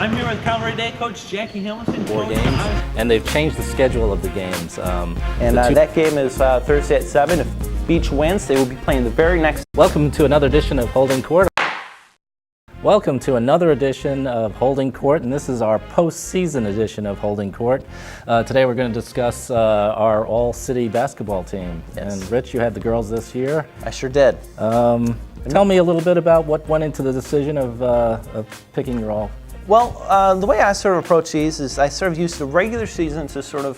I'm here with Calvary Day coach Jackie Hamilton. 4 games, and they've changed the schedule of the games. That game is Thursday at 7. If Beach wins, they will be playing the very next. Welcome to another edition of Holding Court. Welcome to another edition of Holding Court, and this is our postseason edition of Holding Court. Today we're going to discuss our all-city basketball team. Yes. And Rich, you had the girls this year. I sure did. Tell me a little bit about what went into the decision of picking your all. Well, the way I sort of approach these is I sort of use the regular season to sort of,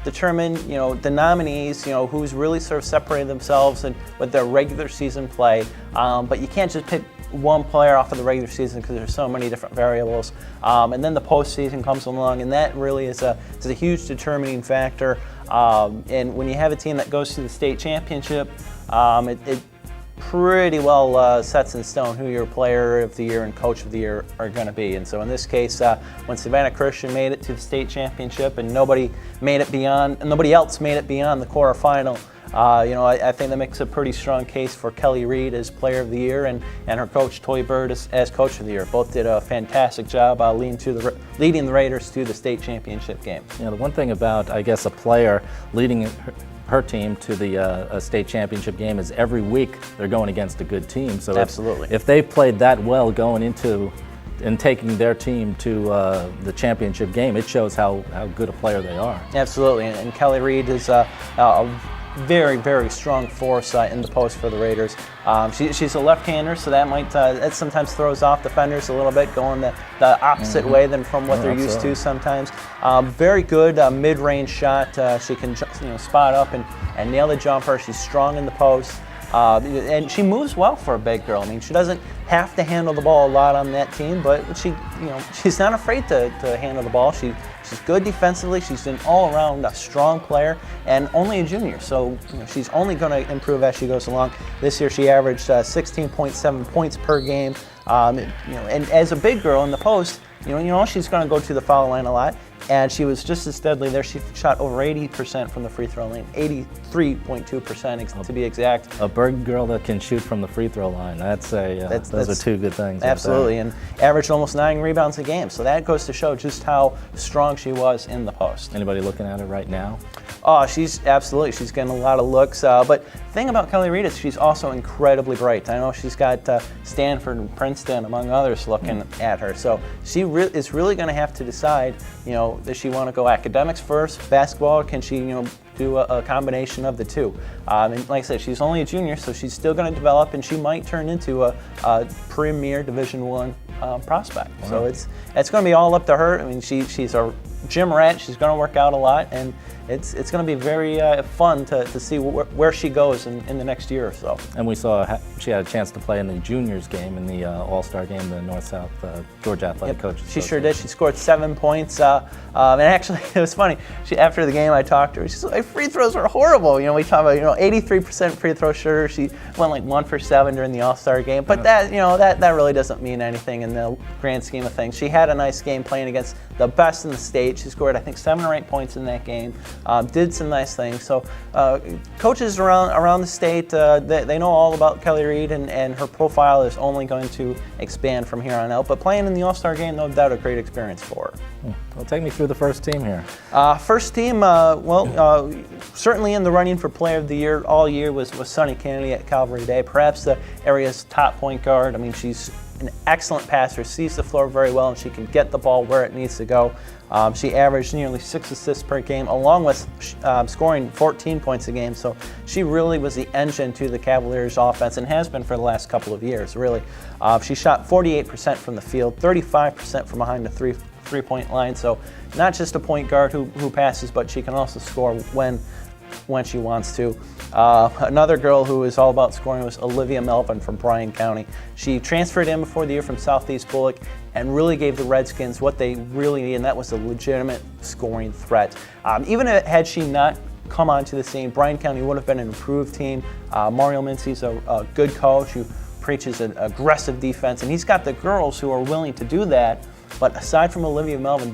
determine, the nominees, who's really sort of separated themselves and with their regular season play. But you can't just pick one player off of the regular season because there's so many different variables. And then the postseason comes along, and that really is a huge determining factor. And when you have a team that goes to the state championship, it pretty well sets in stone who your player of the year and coach of the year are going to be. And so in this case, when Savannah Christian made it to the state championship and nobody else made it beyond the quarterfinal, I think that makes a pretty strong case for Kelly Reed as player of the year and her coach Toy Bird as coach of the year. Both did a fantastic job leading the Raiders to the state championship game. The one thing about, I guess, a player leading her team to the state championship game is every week they're going against a good team. So absolutely, if they've played that well going into and taking their team to the championship game, it shows how good a player they are. Absolutely, and Kelly Reed is a very, very strong force in the post for the Raiders. She's a left-hander, so that sometimes throws off defenders a little bit, going the opposite way than from what they're used to sometimes. Very good mid-range shot. She can spot up and nail the jumper. She's strong in the post. And she moves well for a big girl. I mean, she doesn't have to handle the ball a lot on that team, but she's not afraid to handle the ball. She's good defensively. She's an all-around strong player, and only a junior, so she's only going to improve as she goes along. This year, she averaged 16.7 points per game. And as a big girl in the post, she's going to go to the foul line a lot. And she was just as deadly there. She shot over 80% from the free throw line, 83.2% to be exact. A big girl that can shoot from the free throw line. Those are two good things. Absolutely, and averaged almost 9 rebounds a game. So that goes to show just how strong she was in the post. Anybody looking at her right now? Oh, she's getting a lot of looks. But the thing about Kelly Reed is she's also incredibly bright. I know she's got Stanford and Princeton, among others, looking at her. So she is really going to have to decide, does she want to go academics first, basketball, or can she, do a combination of the two? And like I said, she's only a junior, so she's still going to develop, and she might turn into a premier Division I prospect. Wow. So it's going to be all up to her. I mean, she's a gym rat. She's going to work out a lot, and it's going to be very fun to see where she goes in the next year or so. And we saw she had a chance to play in the juniors game, in the All-Star game, the North-South Georgia Athletic Coaches. She sure did. She scored 7 points. And actually, it was funny. After the game, I talked to her. She said, "My free throws were horrible." We talk about 83% free throw shooter. She went like 1 for 7 during the All-Star game. But that really doesn't mean anything in the grand scheme of things. She had a nice game playing against the best in the state. She scored, I think, 7 or 8 points in that game. Did some nice things. So coaches around the state, they know all about Kelly Reed, and her profile is only going to expand from here on out. But playing in the All-Star game, no doubt, a great experience for her. Well, take me through the first team here. First team, certainly in the running for Player of the Year all year was Sunny Kennedy at Calvary Day, perhaps the area's top point guard. I mean, she's an excellent passer, sees the floor very well, and she can get the ball where it needs to go. She averaged nearly 6 assists per game, along with scoring 14 points a game. So she really was the engine to the Cavaliers' offense, and has been for the last couple of years, really. She shot 48% from the field, 35% from behind the three-point line. So not just a point guard who passes, but she can also score when she wants to. Another girl who is all about scoring was Olivia Melvin from Bryan County. She transferred in before the year from Southeast Bullock and really gave the Redskins what they really need, and that was a legitimate scoring threat. Even had she not come onto the scene, Bryan County would have been an improved team. Mario Mincy's a good coach who preaches an aggressive defense, and he's got the girls who are willing to do that. But aside from Olivia Melvin,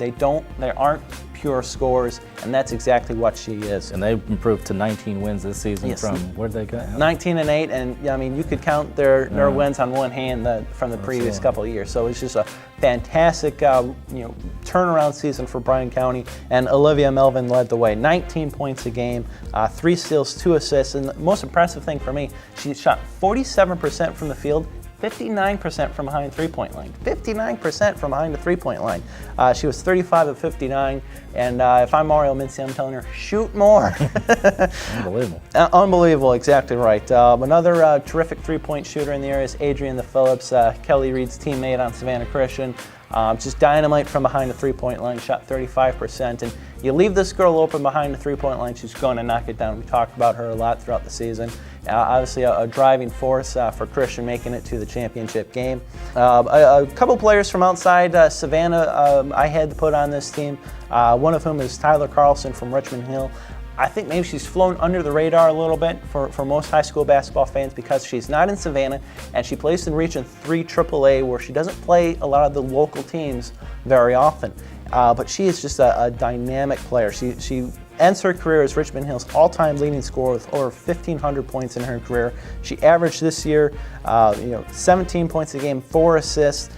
there aren't pure scores, and that's exactly what she is. And they improved to 19 wins this season. Yes. From where'd they go? 19-8, and I mean, you could count their wins on one hand from the previous couple of years. So it's just a fantastic turnaround season for Bryan County, and Olivia Melvin led the way. 19 points a game, 3 steals, 2 assists, and the most impressive thing for me, she shot 47% from the field, 59% from behind three-point line. 59% from behind the three-point line. She was 35 of 59, and if I'm Mario Mincy, I'm telling her, shoot more. Unbelievable. Unbelievable, exactly right. Another terrific three-point shooter in the area is Adrienne Phillips, Kelly Reed's teammate on Savannah Christian. Just dynamite from behind the three-point line, shot 35%. And you leave this girl open behind the three-point line, she's going to knock it down. We talked about her a lot throughout the season. Obviously a driving force for Christian making it to the championship game. A couple players from outside Savannah I had to put on this team, one of whom is Tyler Carlson from Richmond Hill. I think maybe she's flown under the radar a little bit for most high school basketball fans because she's not in Savannah and she plays in Region 3 AAA, where she doesn't play a lot of the local teams very often. But she is just a dynamic player. She ends her career as Richmond Hill's all-time leading scorer with over 1,500 points in her career. She averaged this year 17 points a game, 4 assists,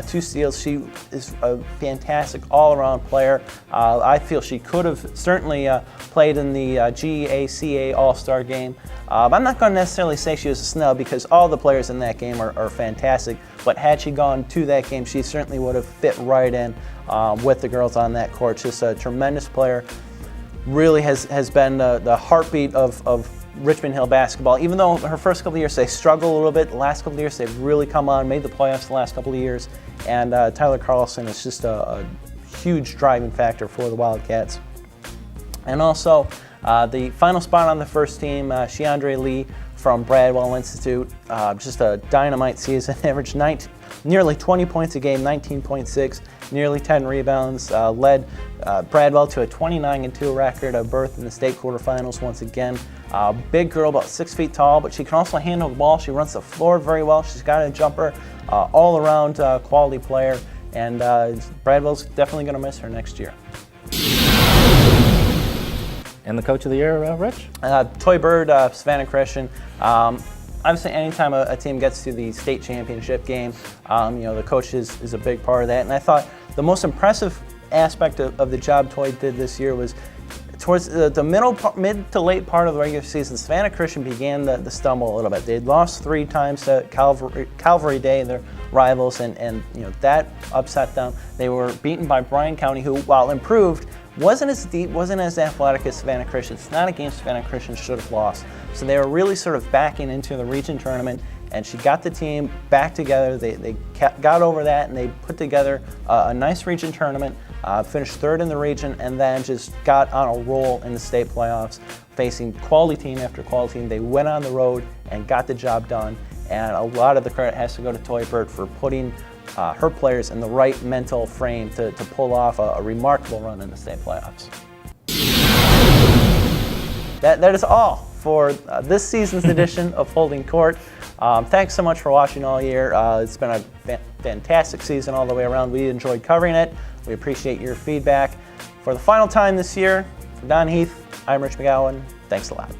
2 steals. She is a fantastic all-around player. I feel she could have certainly played in the GACA All-Star game. I'm not going to necessarily say she was a snub because all the players in that game are fantastic, but had she gone to that game, she certainly would have fit right in with the girls on that court. Just a tremendous player. Really has been the heartbeat of Richmond Hill basketball. Even though her first couple of years they struggled a little bit, the last couple of years they've really come on, made the playoffs the last couple of years. And Tyler Carlson is just a huge driving factor for the Wildcats. And also the final spot on the first team, Sheandre Lee from Bradwell Institute. Just a dynamite season, averaged nearly 20 points a game, 19.6, nearly 10 rebounds, led Bradwell to a 29-2 record, a berth in the state quarterfinals once again. Big girl, about 6 feet tall, but she can also handle the ball. She runs the floor very well. She's got a jumper, all-around quality player, and Bradwell's definitely going to miss her next year. And the coach of the year, Rich? Toy Bird, Savannah Christian. Obviously, anytime a team gets to the state championship game, the coach is a big part of that. And I thought the most impressive aspect of the job Toy did this year was towards the mid to late part of the regular season. Savannah Christian began the stumble a little bit. They had lost 3 times to Calvary Day, their rivals, and that upset them. They were beaten by Bryan County, who, while improved, wasn't as deep, wasn't as athletic as Savannah Christian. It's not a game Savannah Christian should have lost. So they were really sort of backing into the region tournament, and she got the team back together. They got over that, and they put together a nice region tournament, finished 3rd in the region, and then just got on a roll in the state playoffs, facing quality team after quality team. They went on the road and got the job done, and a lot of the credit has to go to Toy Bird for putting her players in the right mental frame to pull off a remarkable run in the state playoffs. That is all for this season's edition of Holding Court. Thanks so much for watching all year. It's been a fantastic season all the way around. We enjoyed covering it. We appreciate your feedback. For the final time this year, for Don Heath, I'm Rich McGowan. Thanks a lot.